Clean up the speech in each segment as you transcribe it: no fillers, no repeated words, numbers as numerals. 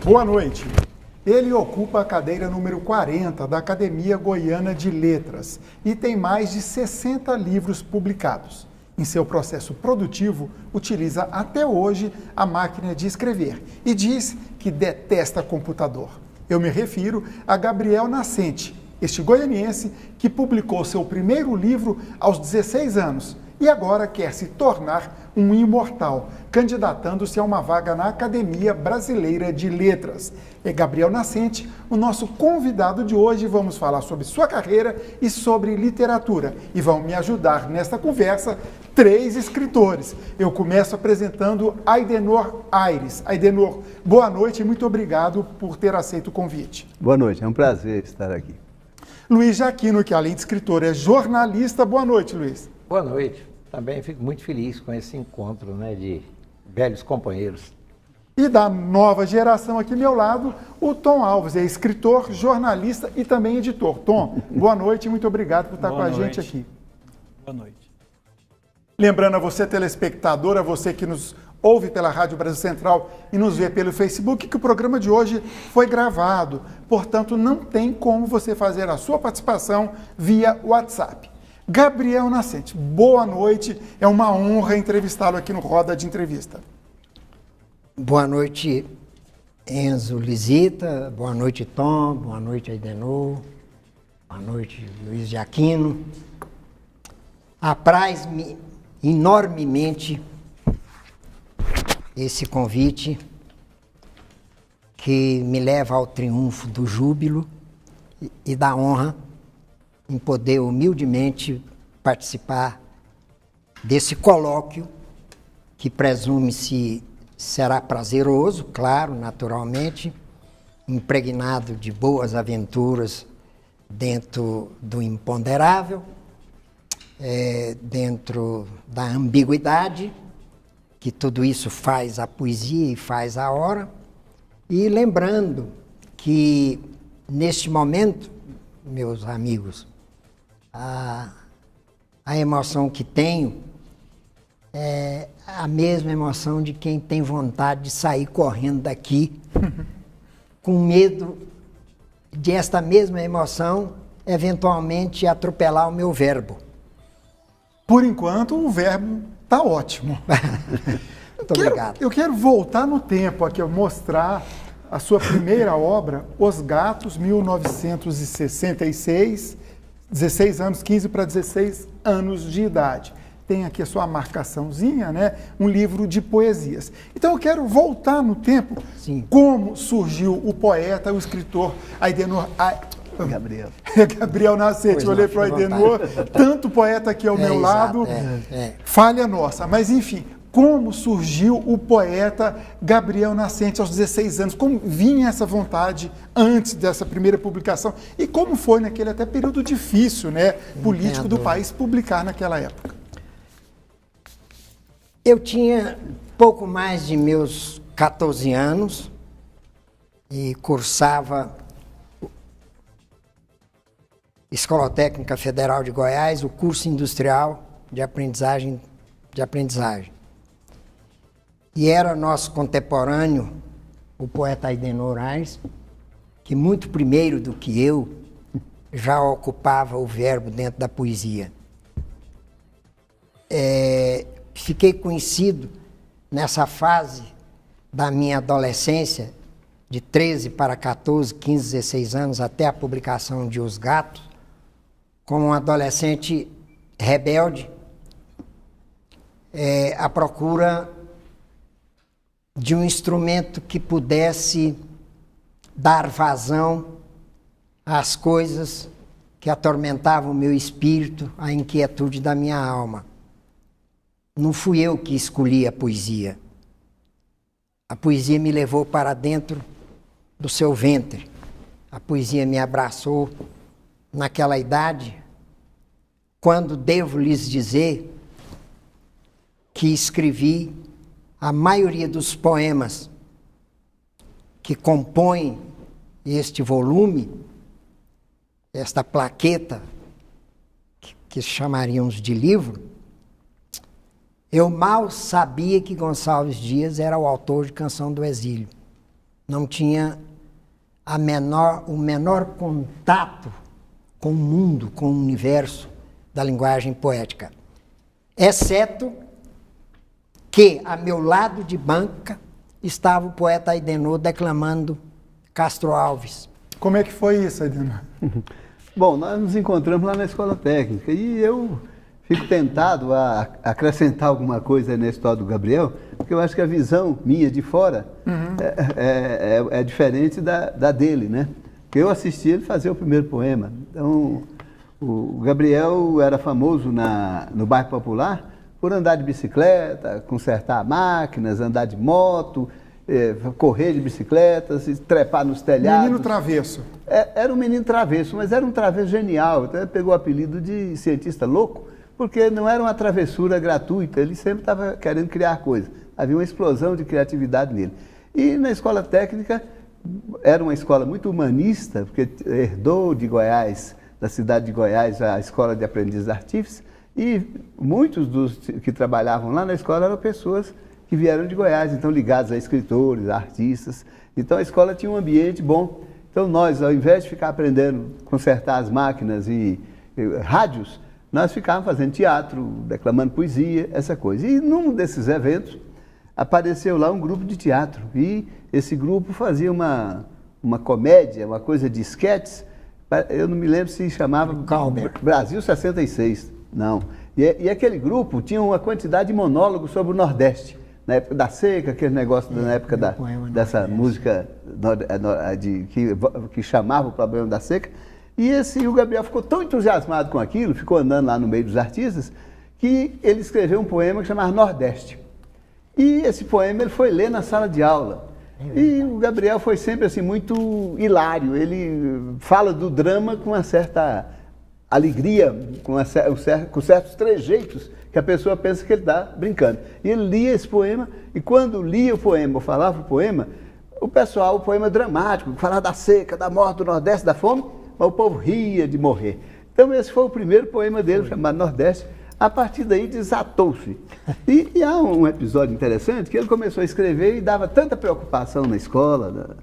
Boa noite. Ele ocupa a cadeira número 40 da Academia Goiana de Letras e tem mais de 60 livros publicados. Em seu processo produtivo, utiliza até hoje a máquina de escrever e diz que detesta computador. Eu me refiro a Gabriel Nascente, este goianiense que publicou seu primeiro livro aos 16 anos e agora quer se tornar um imortal, candidatando-se a uma vaga na Academia Brasileira de Letras. É Gabriel Nascente, o nosso convidado de hoje. Vamos falar sobre sua carreira e sobre literatura. E vão me ajudar nesta conversa 3 escritores. Eu começo apresentando Aidenor Aires. Aidenor, boa noite e muito obrigado por ter aceito o convite. Boa noite, é um prazer estar aqui. Luiz Jaquino, que além de escritor é jornalista. Boa noite, Luiz. Boa noite. Também fico muito feliz com esse encontro, né, de velhos companheiros. E da nova geração aqui ao meu lado, o Tom Alves, é escritor, jornalista e também editor. Tom, boa noite e muito obrigado por estar com a gente aqui. Boa noite. Lembrando a você, telespectador, a você que nos ouve pela Rádio Brasil Central e nos vê pelo Facebook, que o programa de hoje foi gravado. Portanto, não tem como você fazer a sua participação via WhatsApp. Gabriel Nascente, boa noite. É uma honra entrevistá-lo aqui no Roda de Entrevista. Boa noite, Enzo Lisita. Boa noite, Tom. Boa noite, Aidenor. Boa noite, Luiz Jaquino. Apraz-me enormemente esse convite que me leva ao triunfo do júbilo e da honra em poder humildemente participar desse colóquio que presume-se será prazeroso, claro, naturalmente, impregnado de boas aventuras dentro do imponderável, dentro da ambiguidade, que tudo isso faz a poesia e faz a hora, e lembrando que neste momento, meus amigos, a emoção que tenho é a mesma emoção de quem tem vontade de sair correndo daqui, com medo de esta mesma emoção eventualmente atropelar o meu verbo. Por enquanto, o verbo está ótimo. Muito obrigado. Eu quero voltar no tempo aqui, mostrar a sua primeira obra, Os Gatos, 1966, 16 anos, 15 para 16 anos de idade. Tem aqui a sua marcaçãozinha, né? Um livro de poesias. Então eu quero voltar no tempo. Sim. Como surgiu o poeta, o escritor Aidenor Gabriel Nascente. Eu olhei para o Aidenor, tanto poeta aqui ao meu lado, falha nossa. Mas enfim, como surgiu o poeta Gabriel Nascente aos 16 anos? Como vinha essa vontade antes dessa primeira publicação? E como foi naquele até período difícil, né, político do país, publicar naquela época? Eu tinha pouco mais de meus 14 anos e cursava Escola Técnica Federal de Goiás, o curso industrial de aprendizagem. E era nosso contemporâneo, o poeta Aidenor Aires, que muito primeiro do que eu já ocupava o verbo dentro da poesia. Fiquei conhecido nessa fase da minha adolescência, de 13 para 14, 15, 16 anos, até a publicação de Os Gatos, como um adolescente rebelde, à procura de um instrumento que pudesse dar vazão às coisas que atormentavam o meu espírito, a inquietude da minha alma. Não fui eu que escolhi a poesia. A poesia me levou para dentro do seu ventre. A poesia me abraçou naquela idade, quando devo lhes dizer que escrevi a maioria dos poemas que compõem este volume, esta plaqueta, que chamaríamos de livro. Eu mal sabia que Gonçalves Dias era o autor de Canção do Exílio. não tinha o menor contato com o mundo, com o universo da linguagem poética. Exceto que, a meu lado de banca, estava o poeta Aidenor declamando Castro Alves. Como é que foi isso, Aidenor? Bom, nós nos encontramos lá na escola técnica e eu fico tentado a acrescentar alguma coisa na história do Gabriel, porque eu acho que a visão minha de fora é diferente da dele, né? Porque eu assisti ele fazer o primeiro poema. Então, o Gabriel era famoso no bairro Popular por andar de bicicleta, consertar máquinas, andar de moto, correr de bicicleta, se trepar nos telhados. Menino travesso. Era um menino travesso, mas era um travesso genial. Então ele pegou o apelido de cientista louco, porque não era uma travessura gratuita, ele sempre estava querendo criar coisas. Havia uma explosão de criatividade nele. E na escola técnica, era uma escola muito humanista, porque herdou de Goiás, da cidade de Goiás, a escola de aprendizes artífices, e muitos dos que trabalhavam lá na escola eram pessoas que vieram de Goiás, então ligados a escritores, a artistas. Então a escola tinha um ambiente bom. Então nós, ao invés de ficar aprendendo a consertar as máquinas e rádios, nós ficávamos fazendo teatro, declamando poesia, essa coisa. E num desses eventos, apareceu lá um grupo de teatro. E esse grupo fazia uma comédia, uma coisa de esquetes. Eu não me lembro se chamava Brasil 66. Não. E aquele grupo tinha uma quantidade de monólogos sobre o Nordeste. Na época da seca, aquele negócio na época dessa música que chamava o problema da seca. E o Gabriel ficou tão entusiasmado com aquilo, ficou andando lá no meio dos artistas, que ele escreveu um poema que chamava Nordeste. E esse poema ele foi ler na sala de aula. E o Gabriel foi sempre assim muito hilário. Ele fala do drama com uma certa alegria, com certos trejeitos que a pessoa pensa que ele está brincando. E ele lia esse poema, e quando lia o poema, ou falava o poema é dramático, falava da seca, da morte do Nordeste, da fome, mas o povo ria de morrer. Então esse foi o primeiro poema dele, chamado Nordeste. A partir daí desatou-se. E há um episódio interessante que ele começou a escrever e dava tanta preocupação na escola,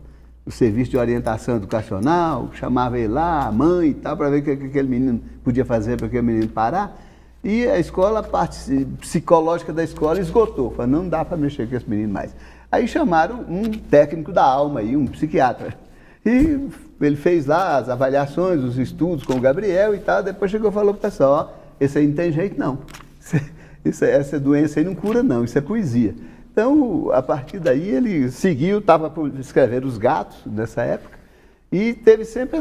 no serviço de orientação educacional, chamava ele lá, a mãe e tal, para ver o que aquele menino podia fazer para aquele menino parar. E a escola, a parte psicológica da escola esgotou. Falou, não dá para mexer com esse menino mais. Aí chamaram um técnico da alma, um psiquiatra. E ele fez lá as avaliações, os estudos com o Gabriel e tal. Depois chegou e falou para o pessoal, ó, esse aí não tem jeito não. Essa doença aí não cura não, isso é poesia. Então, a partir daí ele seguiu, estava por escrever Os Gatos nessa época. E teve sempre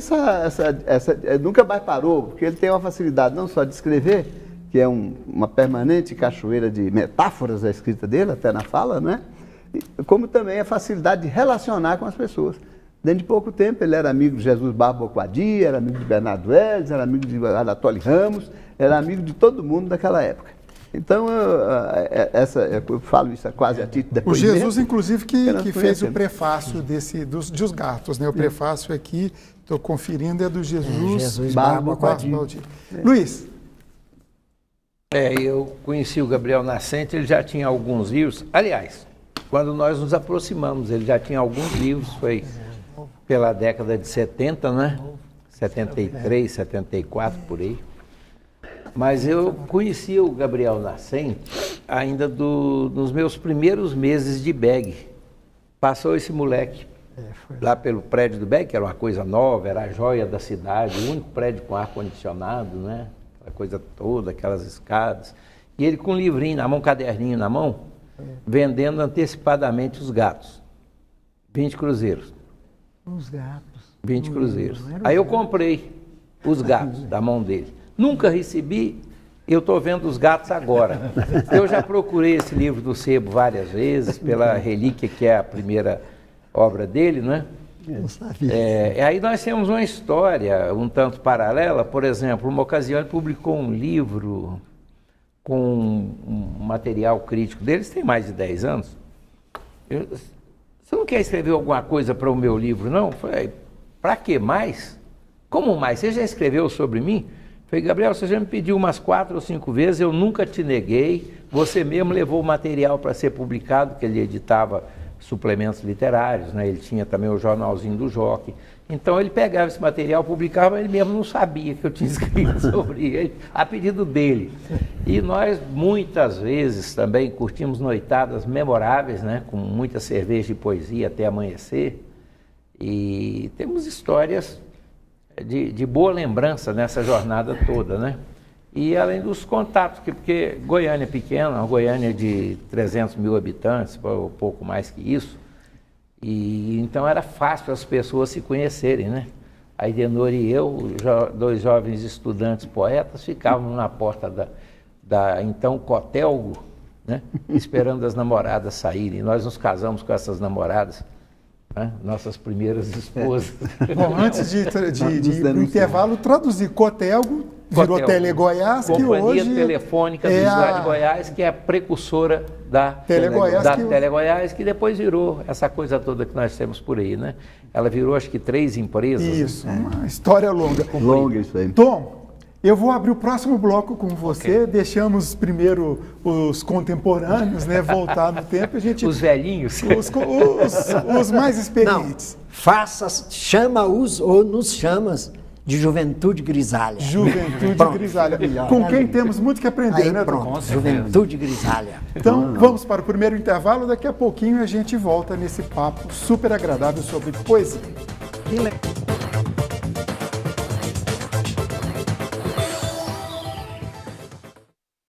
nunca mais parou, porque ele tem uma facilidade não só de escrever, que é uma permanente cachoeira de metáforas a escrita dele, até na fala, né? Como também a facilidade de relacionar com as pessoas. Dentro de pouco tempo ele era amigo de Jesus Barba Boquadi, era amigo de Bernardo Helles, era amigo de Anatole Ramos, era amigo de todo mundo daquela época. Então, eu falo isso quase a título de depoimento. O Jesus, inclusive, que fez o prefácio dos gatos, né? O prefácio aqui, estou conferindo, é do Jesus Barba Boquadi. Luiz. Eu conheci o Gabriel Nascente, ele já tinha alguns livros. Aliás, quando nós nos aproximamos, ele já tinha alguns livros, foi pela década de 70, né? 73, 74, por aí. Mas eu conheci o Gabriel Nascente ainda nos meus primeiros meses de BEG. Passou esse moleque lá pelo prédio do BEG, que era uma coisa nova, era a joia da cidade, o único prédio com ar-condicionado, né? A coisa toda, aquelas escadas. E ele com um livrinho na mão, um caderninho na mão, vendendo antecipadamente os gatos. 20 cruzeiros. Os gatos. 20 cruzeiros. Aí eu comprei os gatos da mão dele. Nunca recebi, eu estou vendo os gatos agora. Eu já procurei esse livro do sebo várias vezes, pela Relíquia, que é a primeira obra dele, né? Eu sabia. Aí nós temos uma história um tanto paralela. Por exemplo, uma ocasião ele publicou um livro com um material crítico deles, tem mais de 10 anos. Você não quer escrever alguma coisa para o meu livro, não? Eu falei, para que mais? Como mais? Você já escreveu sobre mim? Eu falei, Gabriel, você já me pediu umas 4 ou 5 vezes, eu nunca te neguei. Você mesmo levou o material para ser publicado, que ele editava suplementos literários, né? Ele tinha também o jornalzinho do Jockey. Então ele pegava esse material, publicava, ele mesmo não sabia que eu tinha escrito sobre ele, a pedido dele. E nós muitas vezes também curtimos noitadas memoráveis, né? Com muita cerveja e poesia até amanhecer. E temos histórias de boa lembrança nessa jornada toda, né? E além dos contatos, porque Goiânia é pequena, uma Goiânia de 300 mil habitantes, um pouco mais que isso, e então era fácil as pessoas se conhecerem, né? A Idenor e eu, dois jovens estudantes poetas, ficávamos na porta da então Cotelgo, né? Esperando as namoradas saírem. Nós nos casamos com essas namoradas, né? Nossas primeiras esposas. Bom, antes de ir para o intervalo, traduzir Cotelgo, virou Telegoiás, que Companhia hoje Telefônica do Estado de Goiás, que é a precursora da Telegoiás, que depois virou essa coisa toda que nós temos por aí, né? Ela virou, acho que 3 empresas. Isso, uma história longa. Longa isso aí. Tom, eu vou abrir o próximo bloco com você. Okay. Deixamos primeiro os contemporâneos, né? Voltar no tempo. A gente, os velhinhos. Os mais experientes. Não, chama-os ou nos chamas de Juventude Grisalha. Juventude Grisalha. Com quem temos muito que aprender, aí, né, Tom? Juventude Grisalha. Então, vamos para o primeiro intervalo. Daqui a pouquinho a gente volta nesse papo super agradável sobre poesia.